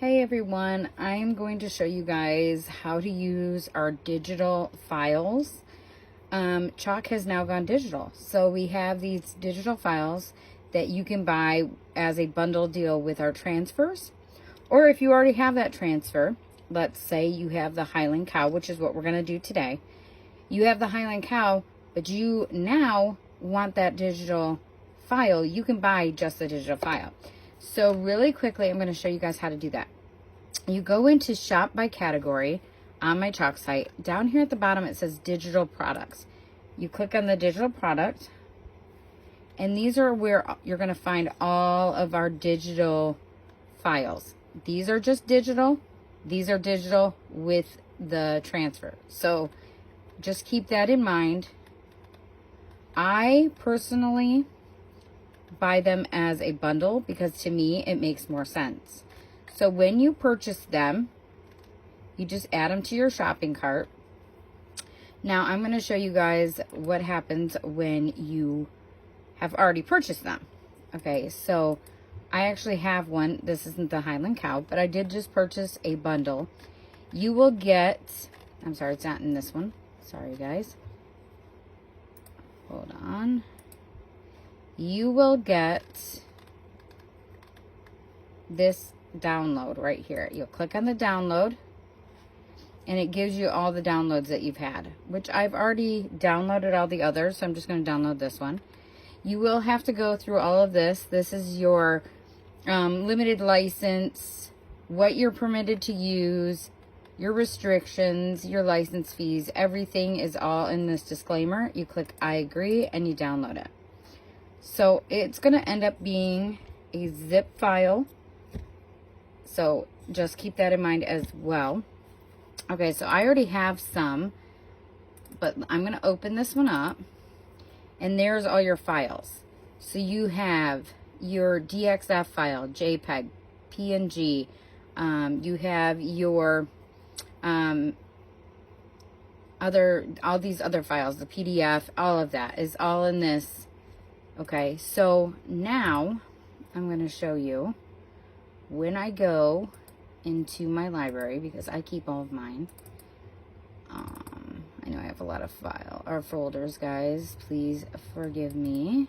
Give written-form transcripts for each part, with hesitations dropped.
Hey everyone, I'm going to show you guys how to use our digital files. Chalk has now gone digital. So we have these digital files that you can buy as a bundle deal with our transfers. Or if you already have that transfer, let's say you have the Highland Cow, which is what we're going to do today. You have the Highland Cow, but you now want that digital file. You can buy just the digital file. So really quickly, I'm going to show you guys how to do that. You go into shop by category on my Chalk site. Down here at the bottom, it says digital products. You click on the digital product, and these are where you're going to find all of our digital files. These are just digital. These are digital with the transfer. So just keep that in mind. I personally buy them as a bundle because to me it makes more sense. So when you purchase them, you just add them to your shopping cart. Now I'm going to show you guys what happens when you have already purchased them. Okay, so I actually have one. This isn't the Highland Cow, but I did just purchase a bundle. You will get, I'm sorry, it's not in this one. Sorry guys. Hold on. You will get this download right here. You'll click on the download and it gives you all the downloads that you've had, which I've already downloaded all the others, so I'm just going to download this one. You will have to go through all of this. This is your limited license, what you're permitted to use, your restrictions, your license fees, everything is all in this disclaimer. You click I agree and you download it. So it's going to end up being a zip file. So just keep that in mind as well. Okay, so I already have some, but I'm going to open this one up. And there's all your files. So you have your DXF file, JPEG, PNG. You have your all these other files, the PDF, all of that is all in this. Okay, so now I'm going to show you when I go into my library, because I keep all of mine. I know I have a lot of folders, guys. Please forgive me.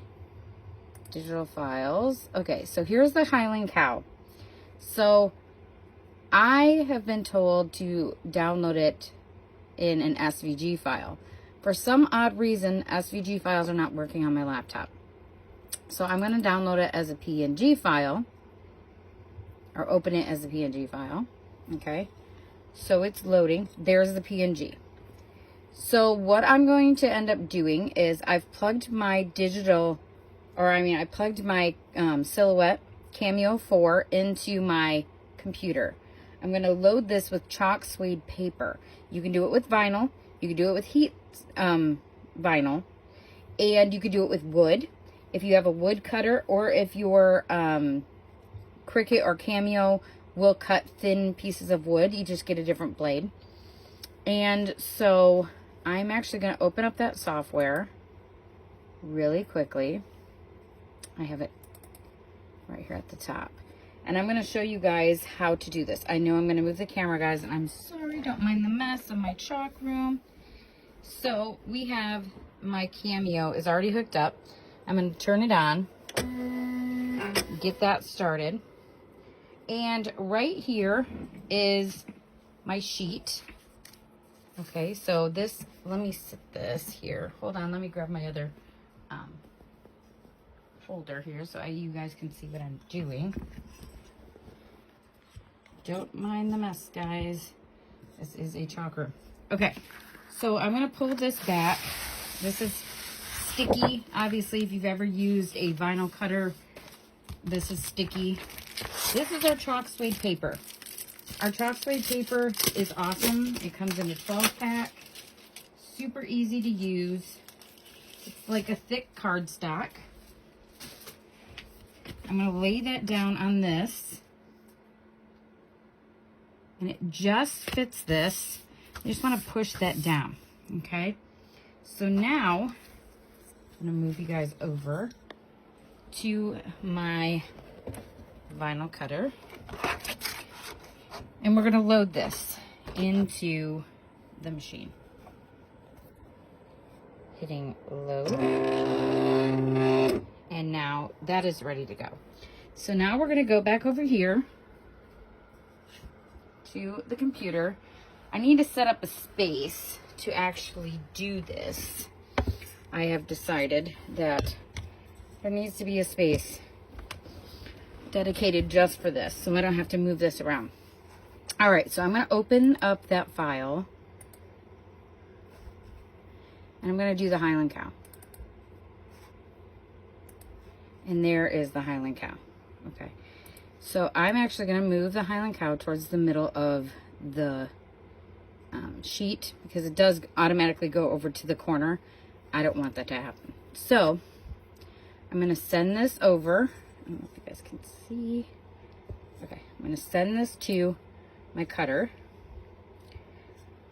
Digital files. Okay, so here's the Highland Cow. So I have been told to download it in an SVG file. For some odd reason, SVG files are not working on my laptop. So I'm going to download it as a PNG file, or open it as a PNG file. Okay, so it's loading. There's the PNG. So what I'm going to end up doing is I've plugged my I plugged my Silhouette Cameo 4 into my computer. I'm going to load this with chalk suede paper. You can do it with vinyl. You can do it with heat vinyl. And you could do it with wood. If you have a wood cutter, or if your Cricut or Cameo will cut thin pieces of wood, you just get a different blade. And so I'm actually going to open up that software really quickly. I have it right here at the top. And I'm going to show you guys how to do this. I know I'm going to move the camera, guys, and I'm sorry, don't mind the mess of my chalk room. So we have my Cameo is already hooked up. I'm going to turn it on, get that started. And right here is my sheet. Okay, so this, let me set this here. Hold on, let me grab my other folder here so you guys can see what I'm doing. Don't mind the mess, guys. This is a chalk room. Okay, so I'm going to pull this back. This is sticky. Obviously, if you've ever used a vinyl cutter, this is sticky. This is our chalk suede paper. Our chalk suede paper is awesome. It comes in a 12-pack. Super easy to use. It's like a thick cardstock. I'm going to lay that down on this. And it just fits this. You just want to push that down. Okay? So now, I'm going to move you guys over to my vinyl cutter. And we're gonna load this into the machine. Hitting load. And now that is ready to go. So now we're gonna go back over here to the computer. I need to set up a space to actually do this. I have decided that there needs to be a space dedicated just for this, so I don't have to move this around. All right, so I'm going to open up that file, and I'm going to do the Highland Cow. And there is the Highland Cow. Okay, so I'm actually going to move the Highland Cow towards the middle of the sheet, because it does automatically go over to the corner. I don't want that to happen. So I'm going to send this over. I don't know if you guys can see. Okay, I'm going to send this to my cutter.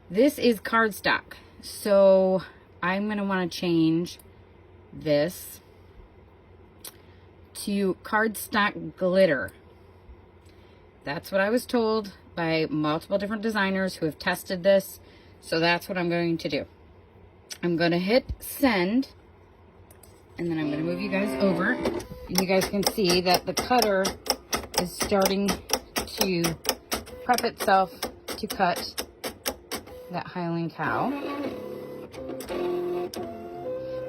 This is cardstock, so I'm going to want to change this to cardstock glitter. That's what I was told by multiple different designers who have tested this, so that's what I'm going to do. I'm going to hit send, and then I'm going to move you guys over, and you guys can see that the cutter is starting to prep itself to cut that Highland Cow.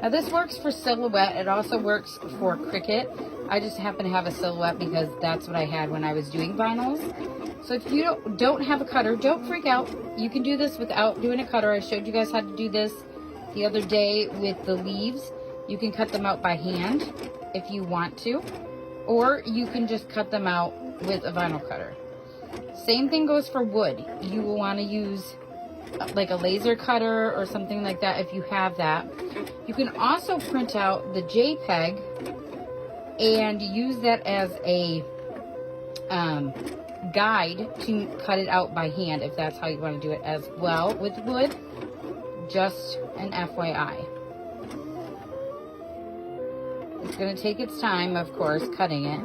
Now this works for silhouette. It also works for Cricut. I just happen to have a silhouette because that's what I had when I was doing vinyls. So if you don't have a cutter, don't freak out. You can do this without doing a cutter. I showed you guys how to do this the other day with the leaves. You can cut them out by hand if you want to, or you can just cut them out with a vinyl cutter. Same thing goes for wood. You will want to use like a laser cutter or something like that if you have that. You can also print out the JPEG and use that as a guide to cut it out by hand if that's how you want to do it as well with wood. Just an FYI. It's going to take its time, of course, cutting it.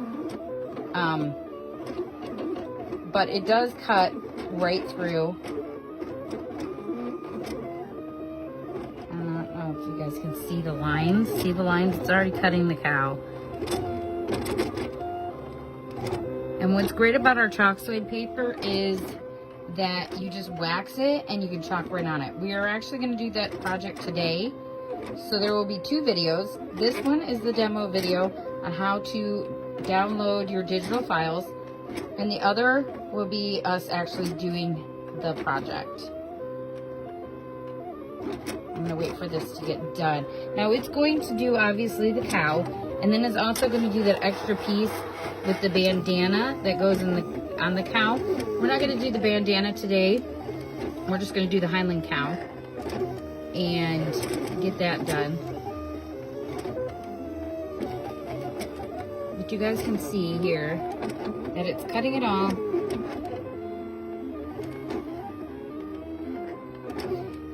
But it does cut right through. I don't know if you guys can see the lines. See the lines? It's already cutting the cow. And what's great about our chalk suede paper is that you just wax it and you can chalk right on it. We are actually going to do that project today. So there will be two videos. This one is the demo video on how to download your digital files. And the other will be us actually doing the project. I'm going to wait for this to get done. Now it's going to do obviously the cow. And then it's also going to do that extra piece with the bandana that goes on the cow. We're not going to do the bandana today. We're just going to do the Highland Cow and get that done. But you guys can see here that it's cutting it all.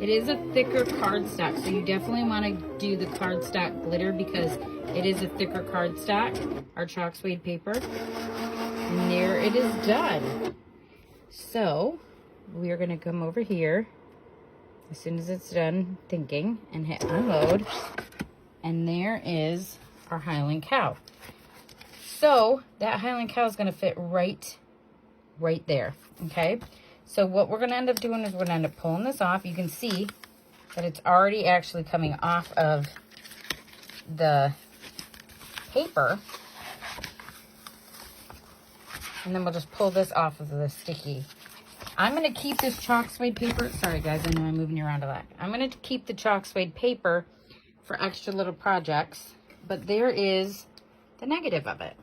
It is a thicker cardstock, so you definitely want to do the cardstock glitter because it is a thicker cardstock, our chalk suede paper. And there it is done. So we are going to come over here as soon as it's done thinking and hit unload. And there is our Highland Cow. So that Highland Cow is going to fit right there. Okay. So what we're going to end up doing is we're going to end up pulling this off. You can see that it's already actually coming off of the paper. And then we'll just pull this off of the sticky. I'm going to keep this chalk suede paper. Sorry guys, I know I'm moving you around a lot. I'm going to keep the chalk suede paper for extra little projects. But there is the negative of it.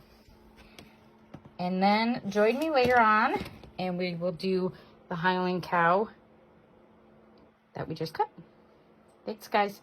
And then join me later on and we will do the Highland Cow that we just cut. Thanks guys.